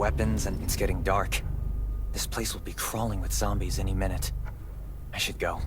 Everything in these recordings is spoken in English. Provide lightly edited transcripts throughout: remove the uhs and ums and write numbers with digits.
weapons, and it's getting dark. This place will be crawling with zombies any minute. I should go.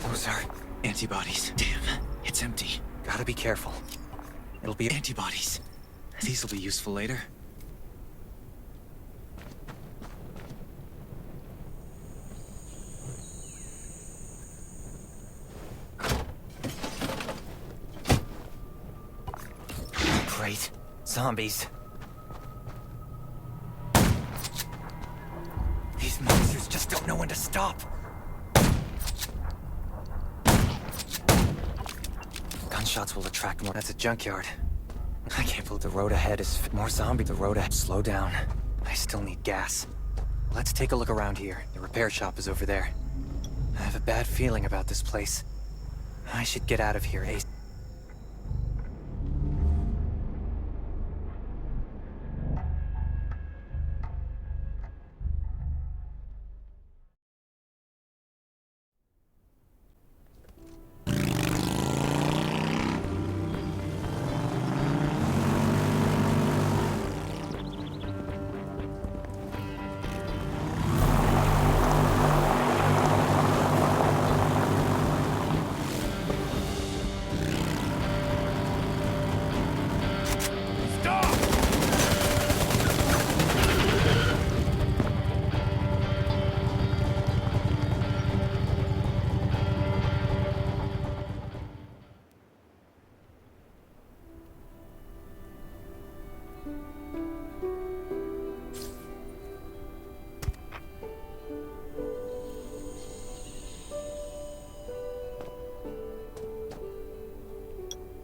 Those are antibodies. Damn, it's empty. Gotta be careful. It'll be antibodies. These will be useful later. Great. Zombies. These monsters just don't know when to stop. Gunshots will attract more. That's a junkyard. I can't believe the road ahead is more zombie. The road ahead. Slow down. I still need gas. Let's take a look around here. The repair shop is over there. I have a bad feeling about this place. I should get out of here, Ace.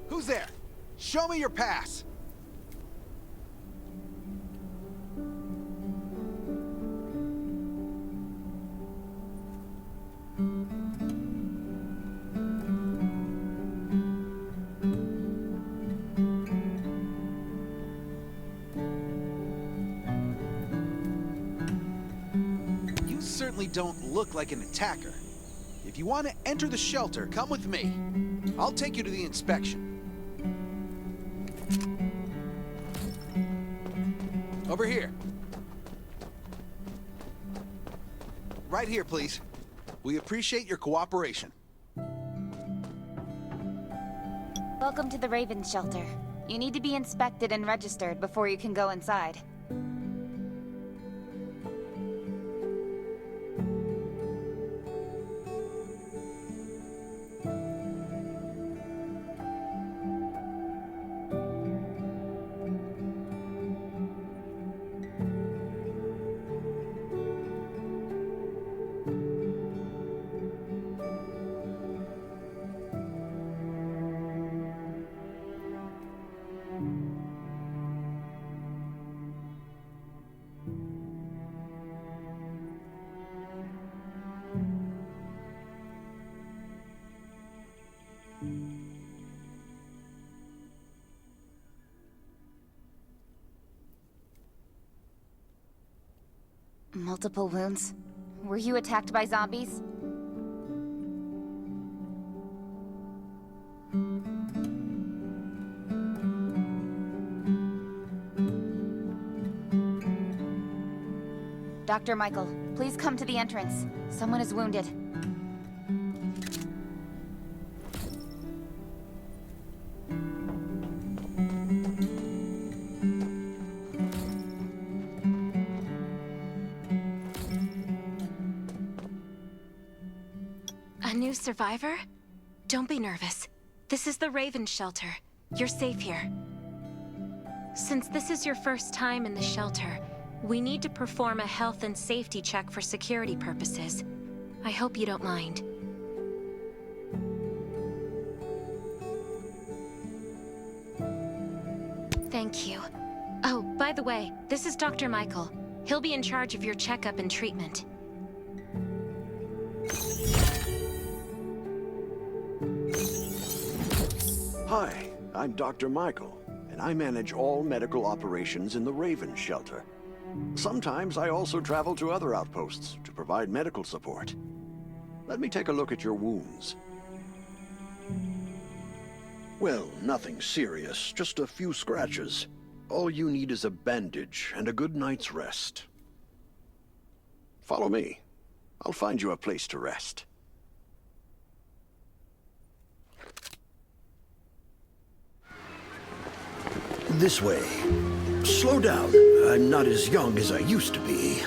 Who's there? Show me your pass. You certainly don't look like an attacker. If you want to enter the shelter, come with me. I'll take you to the inspection. Over here. Right here, please. We appreciate your cooperation. Welcome to the Raven Shelter. You need to be inspected and registered before you can go inside. Multiple wounds? Were you attacked by zombies? Dr. Michael, please come to the entrance. Someone is wounded. new survivor? Don't be nervous. This is the Raven shelter. You're safe here. Since this is your first time in the shelter, we need to perform a health and safety check for security purposes. I hope you don't mind. Thank you. Oh, by the way, this is Dr. Michael. He'll be in charge of your checkup and treatment. Hi, I'm Dr. Michael, and I manage all medical operations in the Raven shelter. Sometimes I also travel to other outposts to provide medical support. Let me take a look at your wounds. Well, nothing serious, just a few scratches. All you need is a bandage and a good night's rest. Follow me. I'll find you a place to rest. This way. Slow down. I'm not as young as I used to be.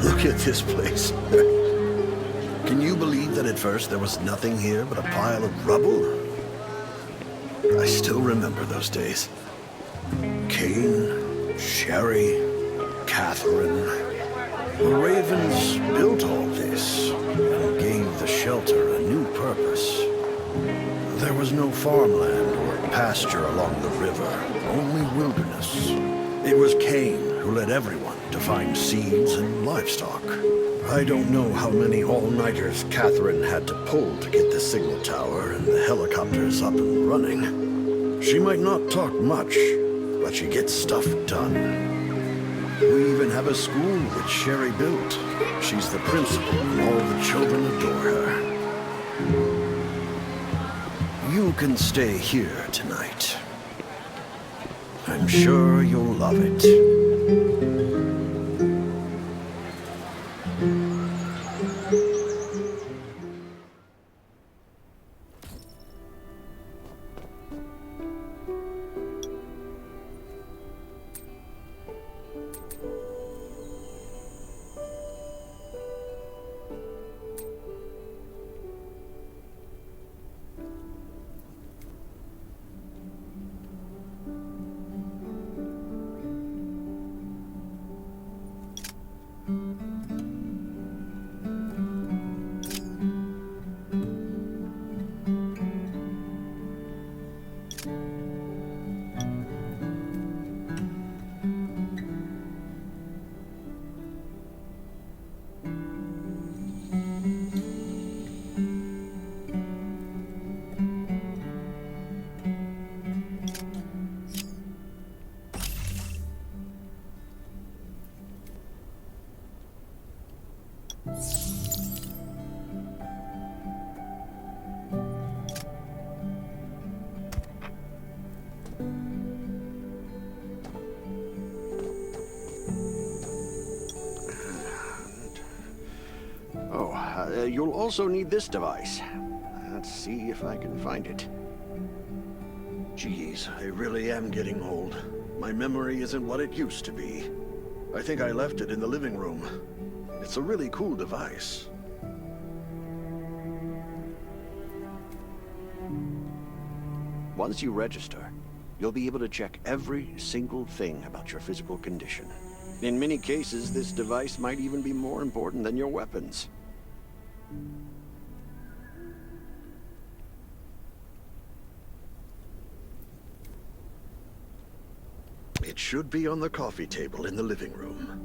Look at this place. Can you believe that at first there was nothing here but a pile of rubble? I still remember those days. Kane, Sherry, Catherine. The Ravens built all this and gave the shelter a new purpose. There was no farmland or pasture along the river, only wilderness. It was Kane who led everyone to find seeds and livestock. I don't know how many all-nighters Catherine had to pull to get the signal tower and the helicopters up and running. She might not talk much, but she gets stuff done. We even have a school which Sherry built. She's the principal and all the children adore her. You can stay here tonight. I'm sure you'll love it. You'll also need this device. Let's see if I can find it. Geez, I really am getting old. My memory isn't what it used to be. I think I left it in the living room. It's a really cool device. Once you register, you'll be able to check every single thing about your physical condition. In many cases, this device might even be more important than your weapons. It should be on the coffee table in the living room.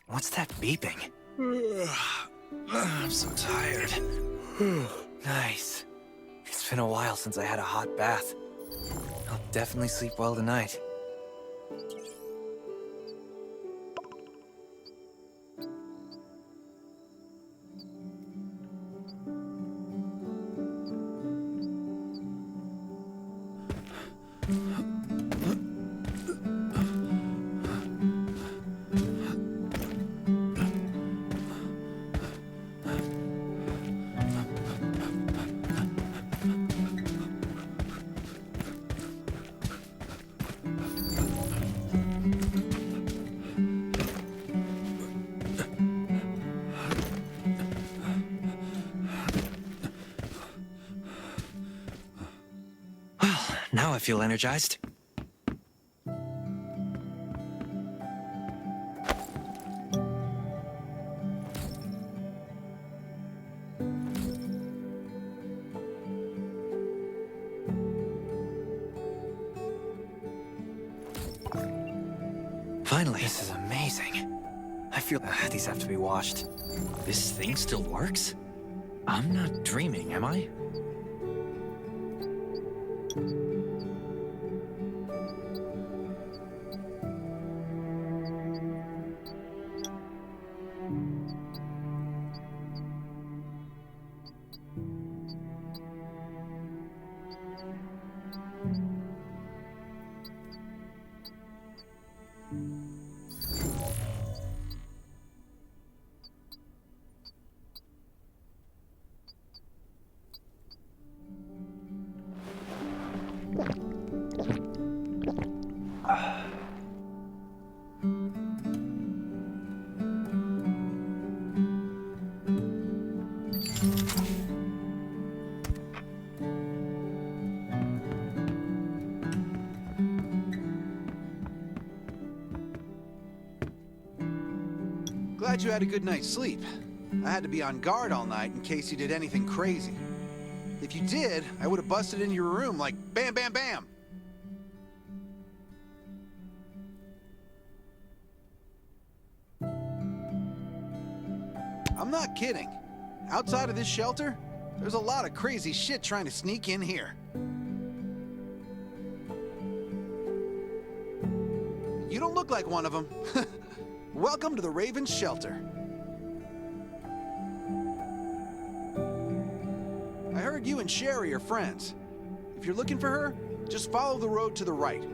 What's that beeping? I'm so tired. Nice. It's been a while since I had a hot bath. I'll definitely sleep well tonight. Now I feel energized. Finally. This is amazing. I feel these have to be washed. This thing still works? I'm not dreaming, am I? Glad you had a good night's sleep. I had to be on guard all night in case you did anything crazy. If you did, I would have busted in your room like bam, bam, bam. I'm not kidding. Outside of this shelter, there's a lot of crazy shit trying to sneak in here. You don't look like one of them. Welcome to the Raven's Shelter. I heard you and Sherry are friends. If you're looking for her, just follow the road to the right.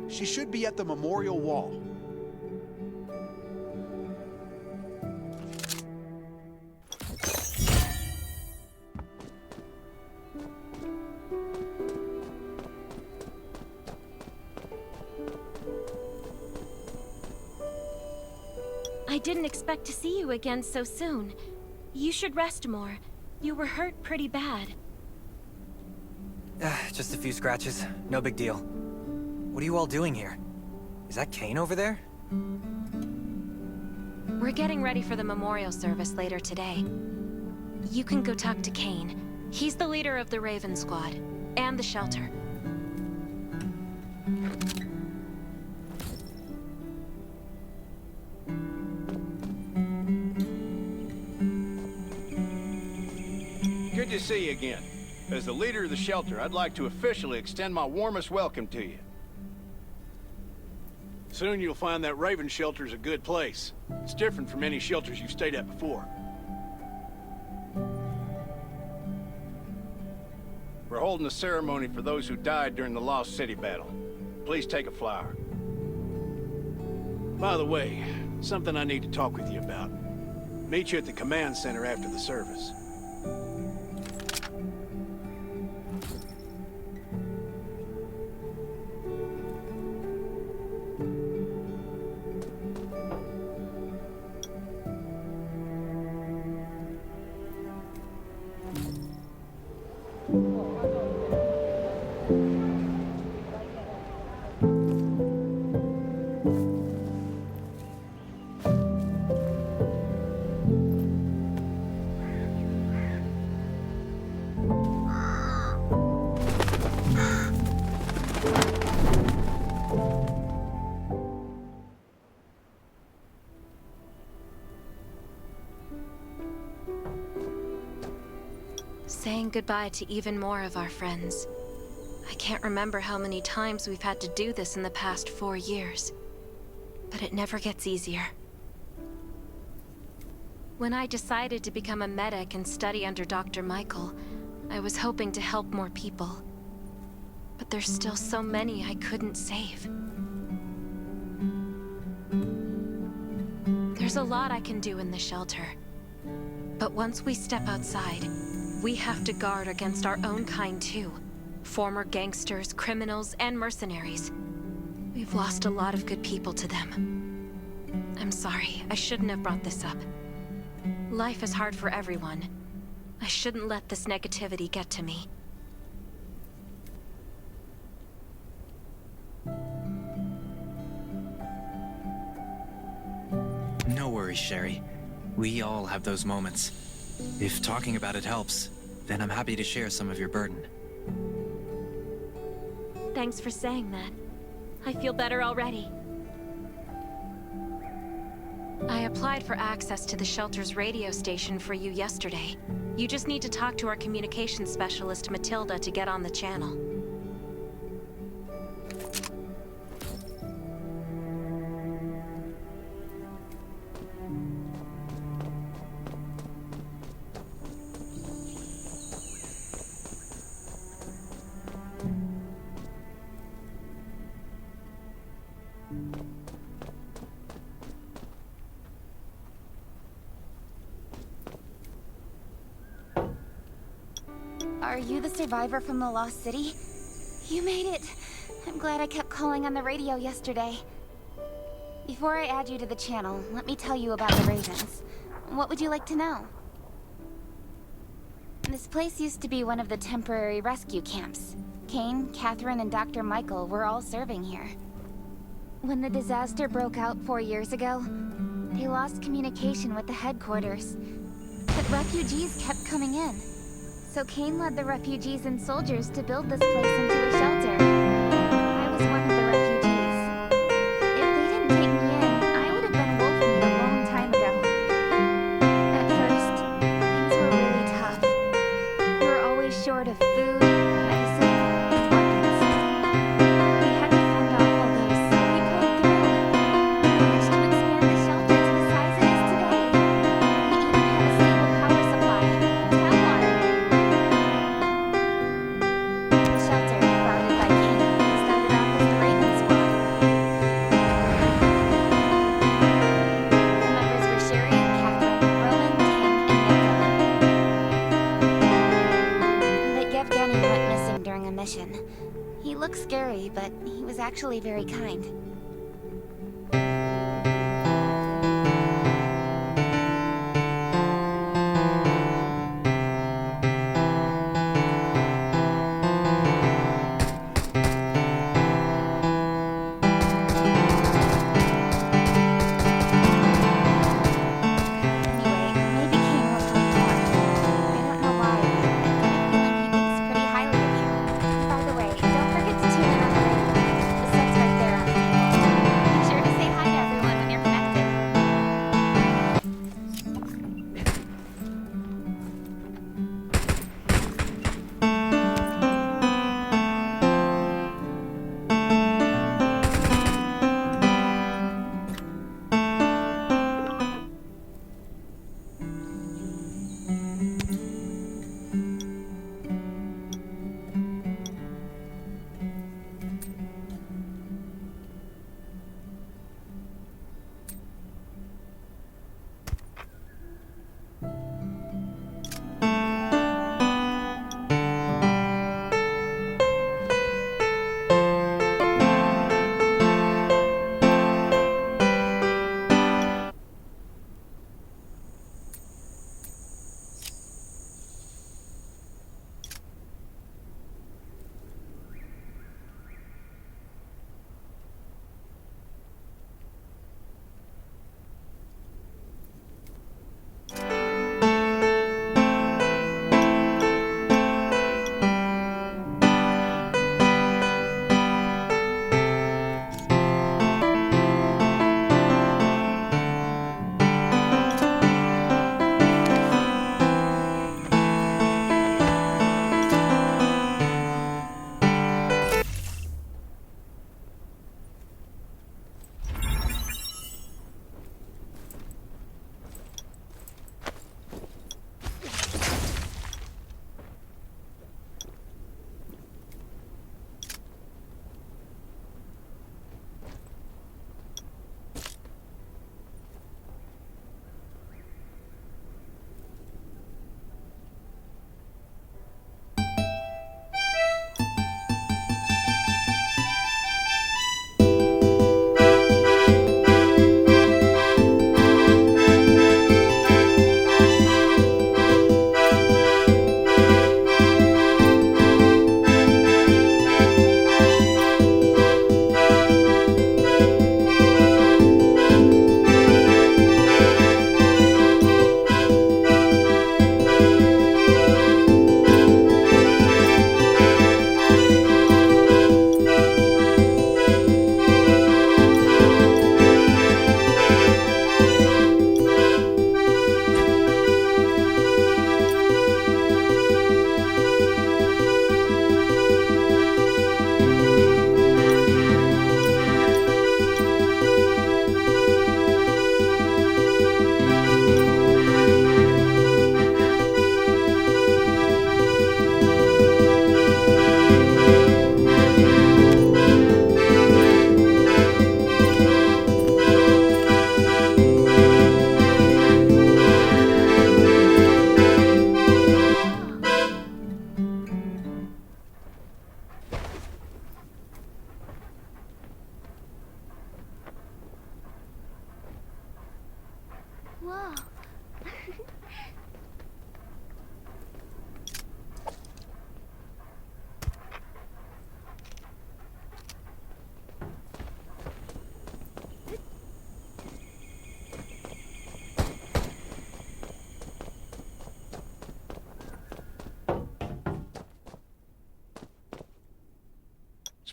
She should be at the memorial wall. I didn't expect to see you again so soon. You should rest more. You were hurt pretty bad. Just a few scratches. No big deal. What are you all doing here? Is that Kane over there? We're getting ready for the memorial service later today. You can go talk to Kane. He's the leader of the Raven Squad, and the shelter. Good to see you again. As the leader of the shelter, I'd like to officially extend my warmest welcome to you. Soon you'll find that Raven shelter's a good place. It's different from any shelters you've stayed at before. We're holding a ceremony for those who died during the Lost City battle. Please take a flower. By the way, something I need to talk with you about. Meet you at the command center after the service. Saying goodbye to even more of our friends. I can't remember how many times we've had to do this in the past 4 years. But it never gets easier. When I decided to become a medic and study under Dr. Michael, I was hoping to help more people. But there's still so many I couldn't save. There's a lot I can do in the shelter. But once we step outside, we have to guard against our own kind too. Former gangsters, criminals, and mercenaries. We've lost a lot of good people to them. I'm sorry, I shouldn't have brought this up. Life is hard for everyone. I shouldn't let this negativity get to me. Sherry. We all have those moments. If talking about it helps, then I'm happy to share some of your burden. Thanks for saying that. I feel better already. I applied for access to the shelter's radio station for you yesterday. You just need to talk to our communications specialist, Matilda, to get on the channel. Are you the survivor from the Lost City? You made it! I'm glad I kept calling on the radio yesterday. Before I add you to the channel, let me tell you about the Ravens. What would you like to know? This place used to be one of the temporary rescue camps. Kane, Catherine, and Dr. Michael were all serving here. When the disaster broke out 4 years ago, they lost communication with the headquarters. But refugees kept coming in. So Kane led the refugees and soldiers to build this place into a shelter. I was one of the refugees. If they didn't take me in, I would have been wolf-meat a long time ago. At first, things were really tough. We were always short of food, medicine, and weapons. We had to fend off all those. We pulled through. We managed to expand the shelter to the size it is today. We even had a stable power supply, tap water. The shelter, founded by Kane, started off as the Raven Squad. The members were Sherry, Catherine, Roman, Tank, and Nicola. But Yevgeny went missing during a mission. He looked scary, but he was actually very kind. Anyway, maybe Kane will tell you more. I don't know why, but I've got a feeling he thinks pretty highly of you. By the way, don't forget to tune in on the radio. The set's right there on the table.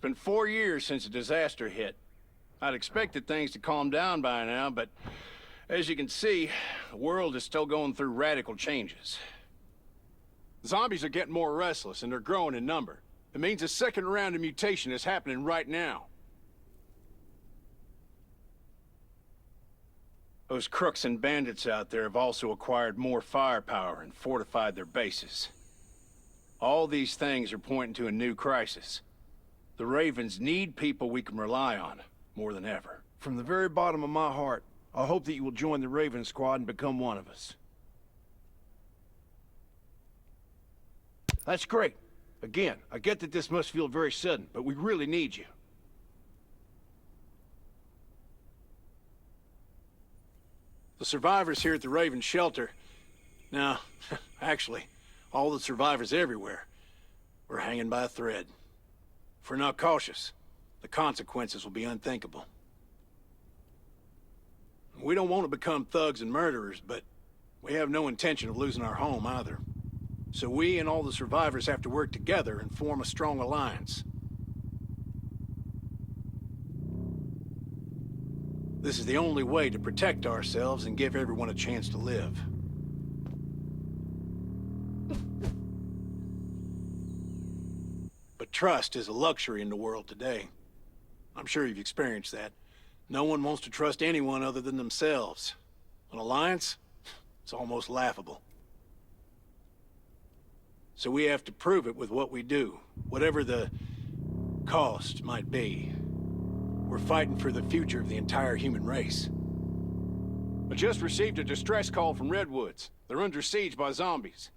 been 4 years since the disaster hit. I'd expected things to calm down by now, but as you can see, the world is still going through radical changes. Zombies are getting more restless, and they're growing in number. It means a second round of mutation is happening right now. Those crooks and bandits out there have also acquired more firepower and fortified their bases. All these things are pointing to a new crisis. The Ravens need people we can rely on, more than ever. From the very bottom of my heart, I hope that you will join the Raven Squad and become one of us. That's great. Again, I get that this must feel very sudden, but we really need you. The survivors here at the Raven shelter... Now, actually, all the survivors everywhere, we're hanging by a thread. If we're not cautious, the consequences will be unthinkable. We don't want to become thugs and murderers, but we have no intention of losing our home either. So we and all the survivors have to work together and form a strong alliance. This is the only way to protect ourselves and give everyone a chance to live. But trust is a luxury in the world today. I'm sure you've experienced that. No one wants to trust anyone other than themselves. An alliance? It's almost laughable. So we have to prove it with what we do, whatever the cost might be. We're fighting for the future of the entire human race. I just received a distress call from Redwoods. They're under siege by zombies.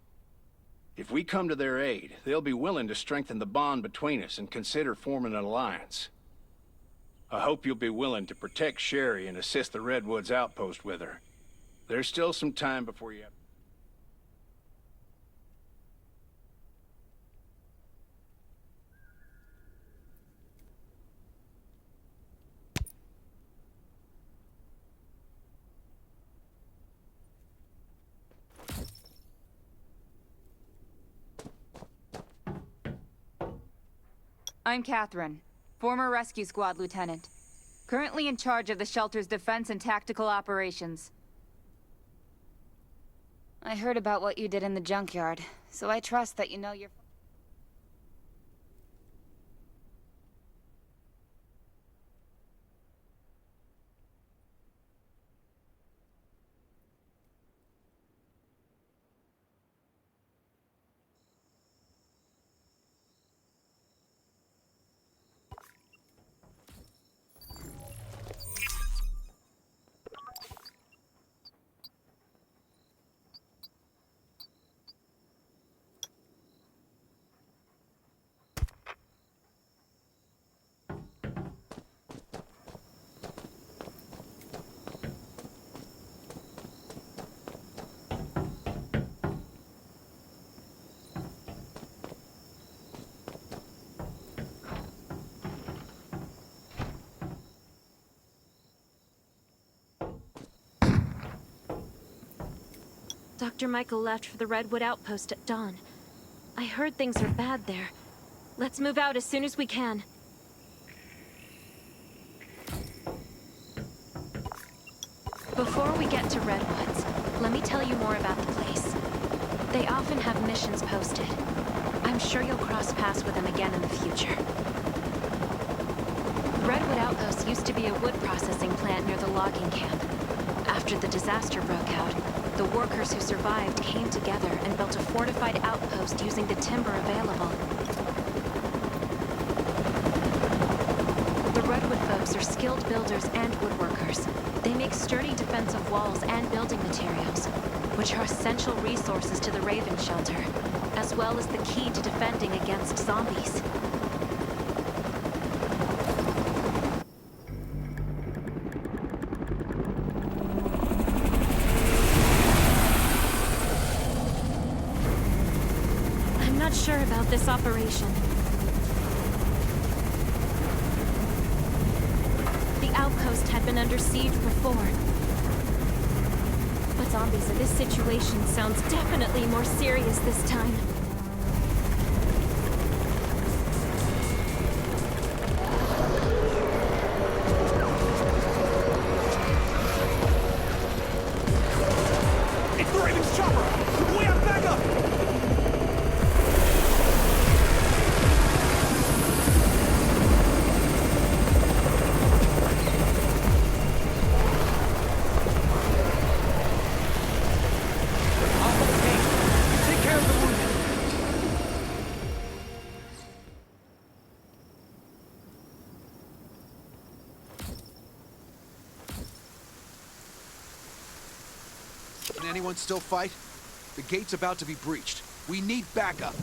If we come to their aid, they'll be willing to strengthen the bond between us and consider forming an alliance. I hope you'll be willing to protect Sherry and assist the Redwoods outpost with her. There's still some time before you... I'm Catherine, former rescue squad lieutenant. Currently in charge of the shelter's defense and tactical operations. I heard about what you did in the junkyard, so I trust that you know your... Dr. Michael left for the Redwood outpost at dawn. I heard things are bad there. Let's move out as soon as we can. Before we get to Redwoods, let me tell you more about the place. They often have missions posted. I'm sure you'll cross paths with them again in the future. Redwood Outpost used to be a wood processing plant near the logging camp. After the disaster broke out, the workers who survived came together and built a fortified outpost using the timber available. The Redwood folks are skilled builders and woodworkers. They make sturdy defensive walls and building materials, which are essential resources to the Raven shelter, as well as the key to defending against zombies. I'm not sure about this operation. The outpost had been under siege before. But zombies in this situation sounds definitely more serious this time. anyone still fight? The gate's about to be breached. We need backup.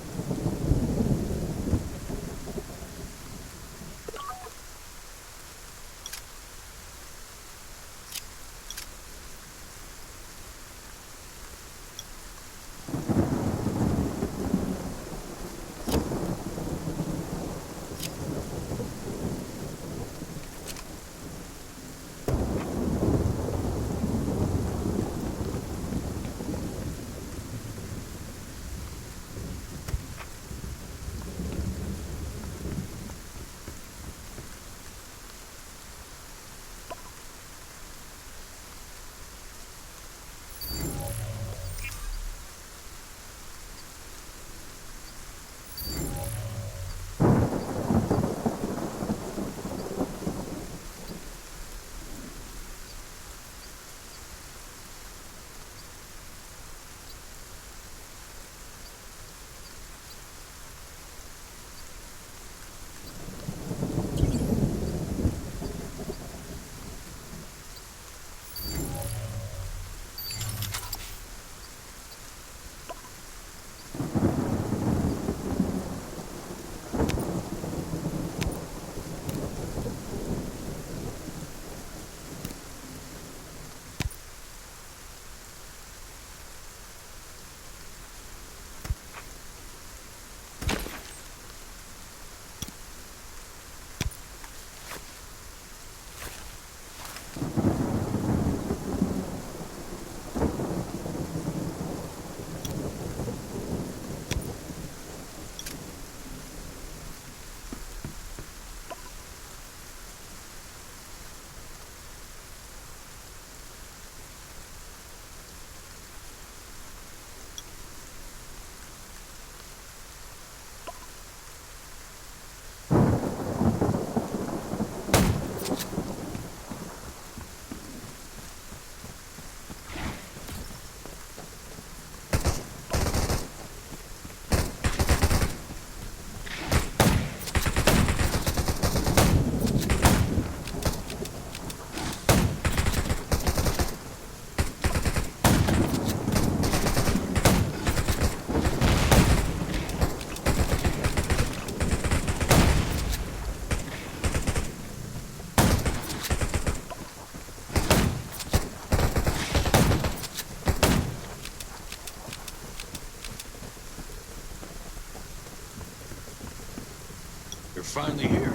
You're finally here.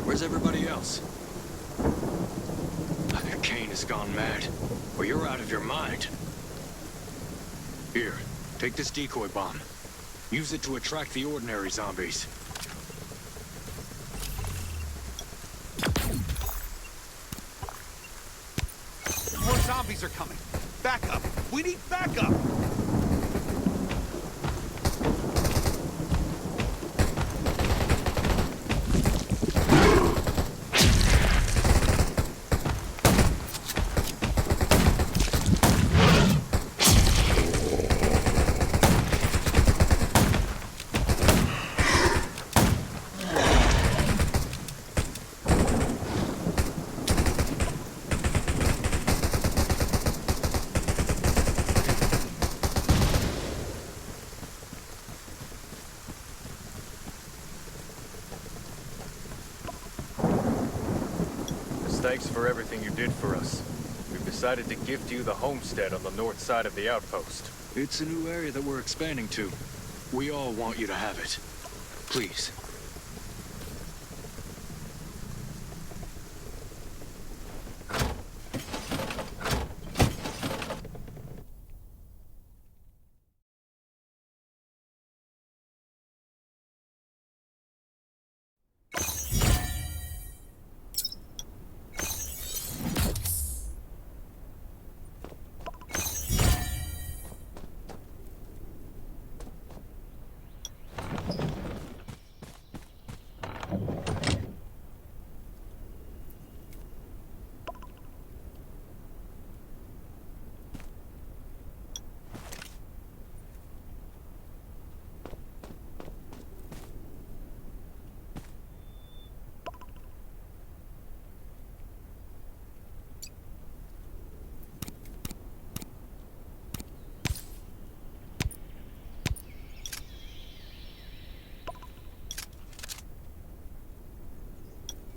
Where's everybody else? Kane has gone mad, or you're out of your mind. Here, take this decoy bomb. Use it to attract the ordinary zombies. More zombies are coming. Backup. We need backup. Thanks for everything you did for us. We've decided to gift you the homestead on the north side of the outpost. It's a new area that we're expanding to. We all want you to have it. Please.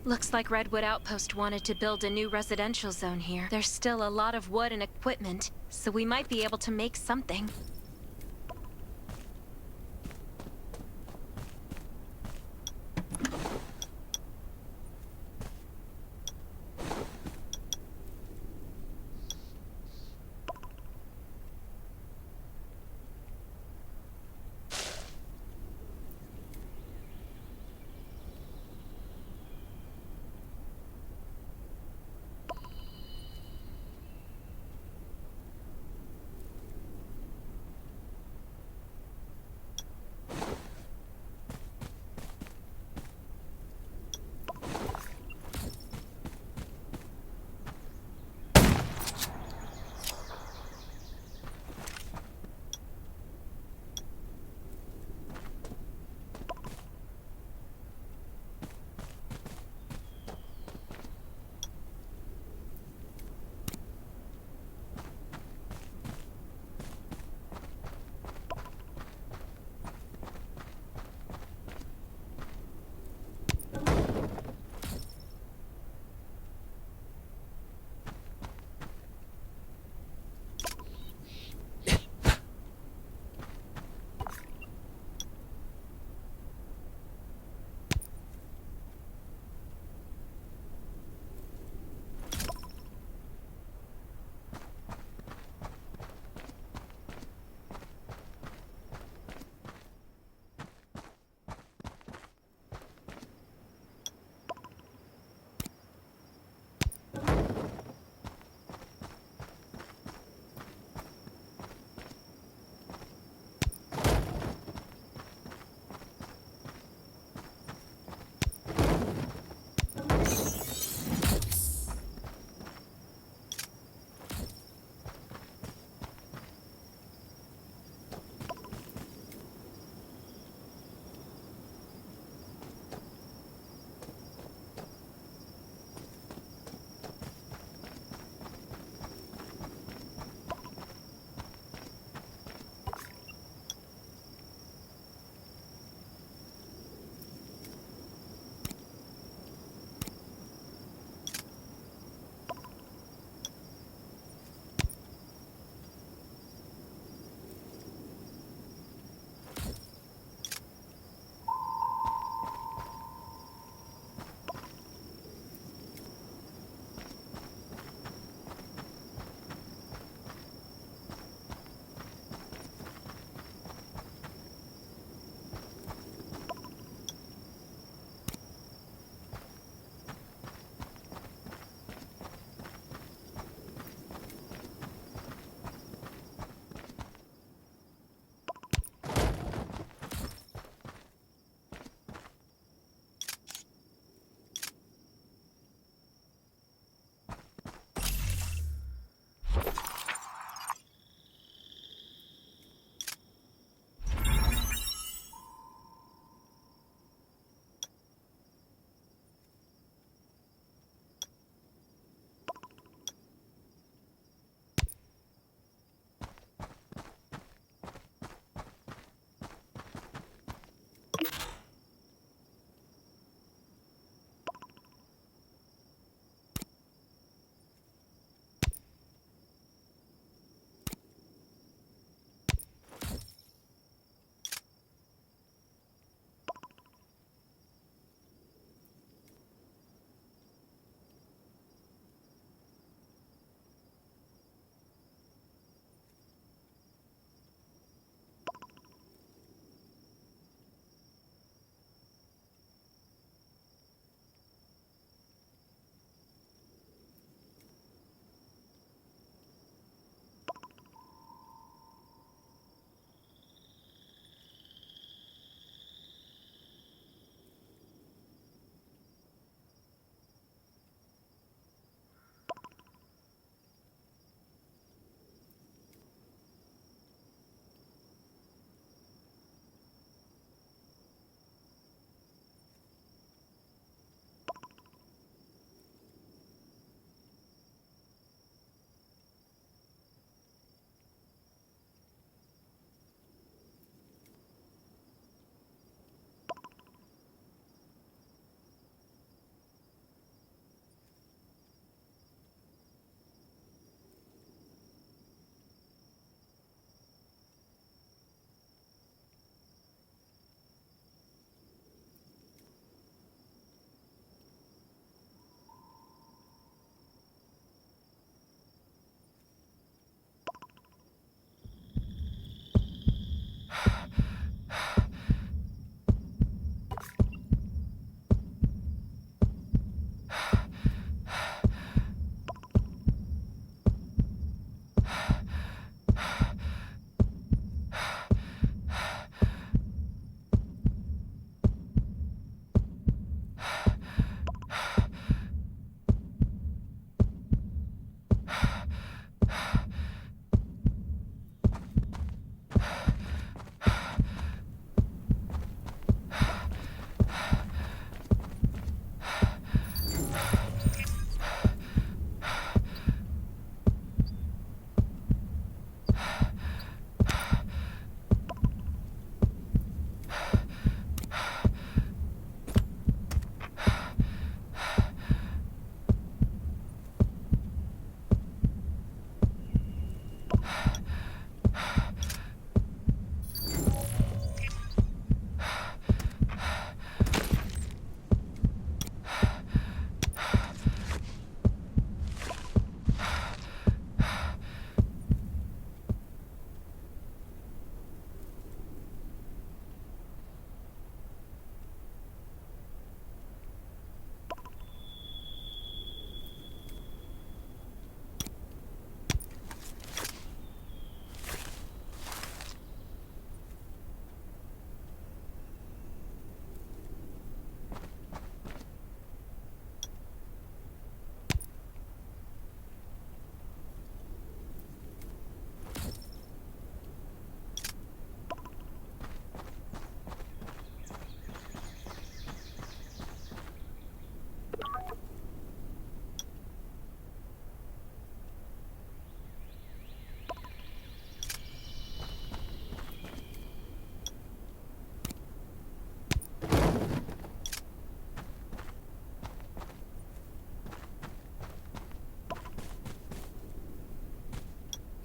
Looks like Redwood Outpost wanted to build a new residential zone here. There's still a lot of wood and equipment, so we might be able to make something.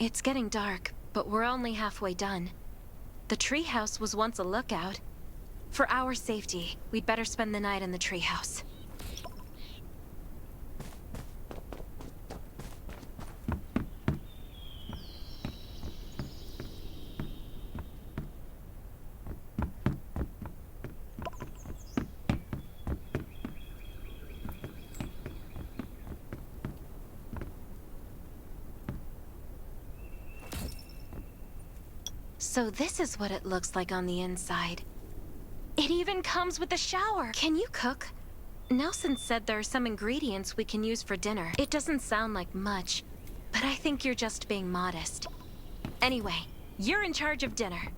It's getting dark, but we're only halfway done. The treehouse was once a lookout. For our safety, we'd better spend the night in the treehouse. So this is what it looks like on the inside. It even comes with a shower. Can you cook? Nelson said there are some ingredients we can use for dinner. It doesn't sound like much, but I think you're just being modest. Anyway, you're in charge of dinner.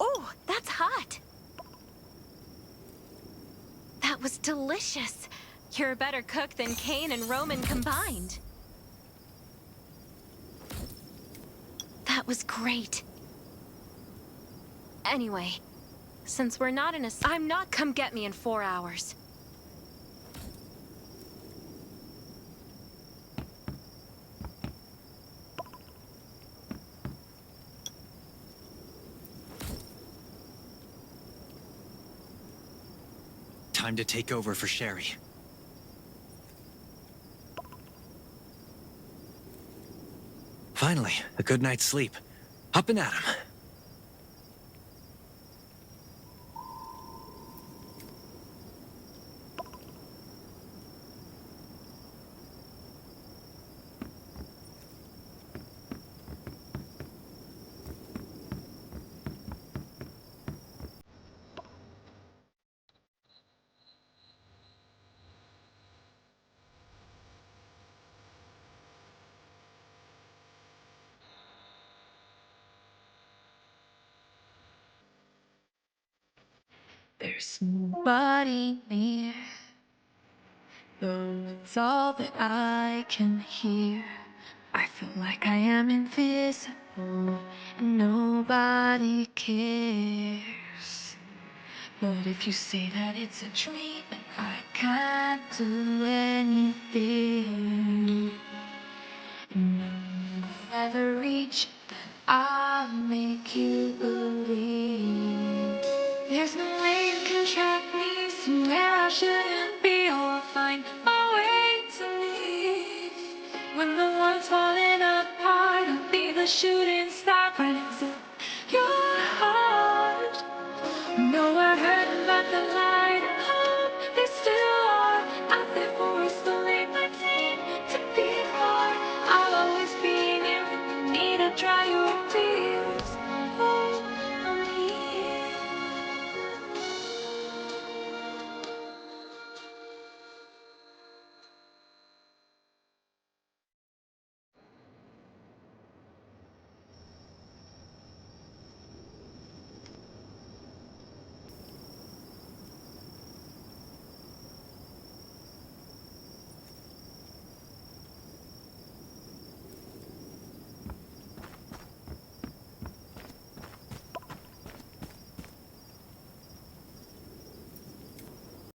Oh, that's hot! That was delicious. You're a better cook than Cain and Roman combined. That was great. Anyway, since we're not in a... I'm not... Come get me in 4 hours. Time to take over for Sherry. Finally, a good night's sleep. Up and at 'em. There's nobody near, though it's all that I can hear. I feel like I am invisible and nobody cares. But if you say that it's a dream and I can't do anything, and you'll never reach, then I'll make you believe. There's no way you can track me somewhere I shouldn't be, or find my way to me. When the world's falling apart, I'll be the shooting